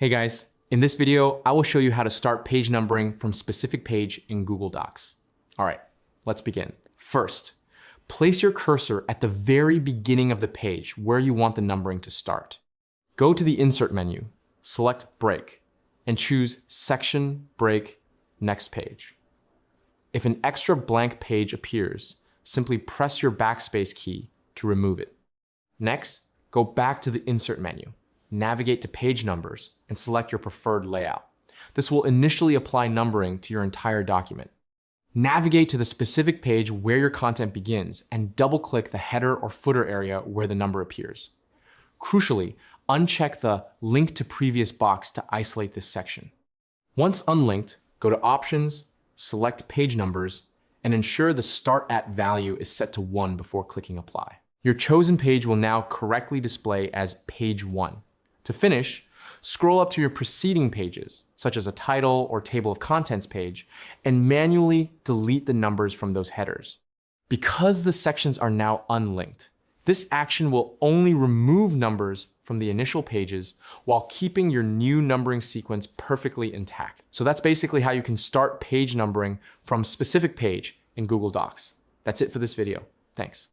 Hey guys, in this video, I will show you how to start page numbering from specific page in Google Docs. All right, let's begin. First, place your cursor at the very beginning of the page where you want the numbering to start. Go to the Insert menu, select Break, and choose Section, Break, Next Page. If an extra blank page appears, simply press your backspace key to remove it. Next, go back to the Insert menu, navigate to Page Numbers, and select your preferred layout. This will initially apply numbering to your entire document. Navigate to the specific page where your content begins and double-click the header or footer area where the number appears. Crucially, uncheck the Link to Previous box to isolate this section. Once unlinked, go to Options, select Page Numbers, and ensure the Start At value is set to 1 before clicking Apply. Your chosen page will now correctly display as Page 1. To finish, scroll up to your preceding pages, such as a title or table of contents page, and manually delete the numbers from those headers. Because the sections are now unlinked, this action will only remove numbers from the initial pages while keeping your new numbering sequence perfectly intact. So that's basically how you can start page numbering from a specific page in Google Docs. That's it for this video. Thanks.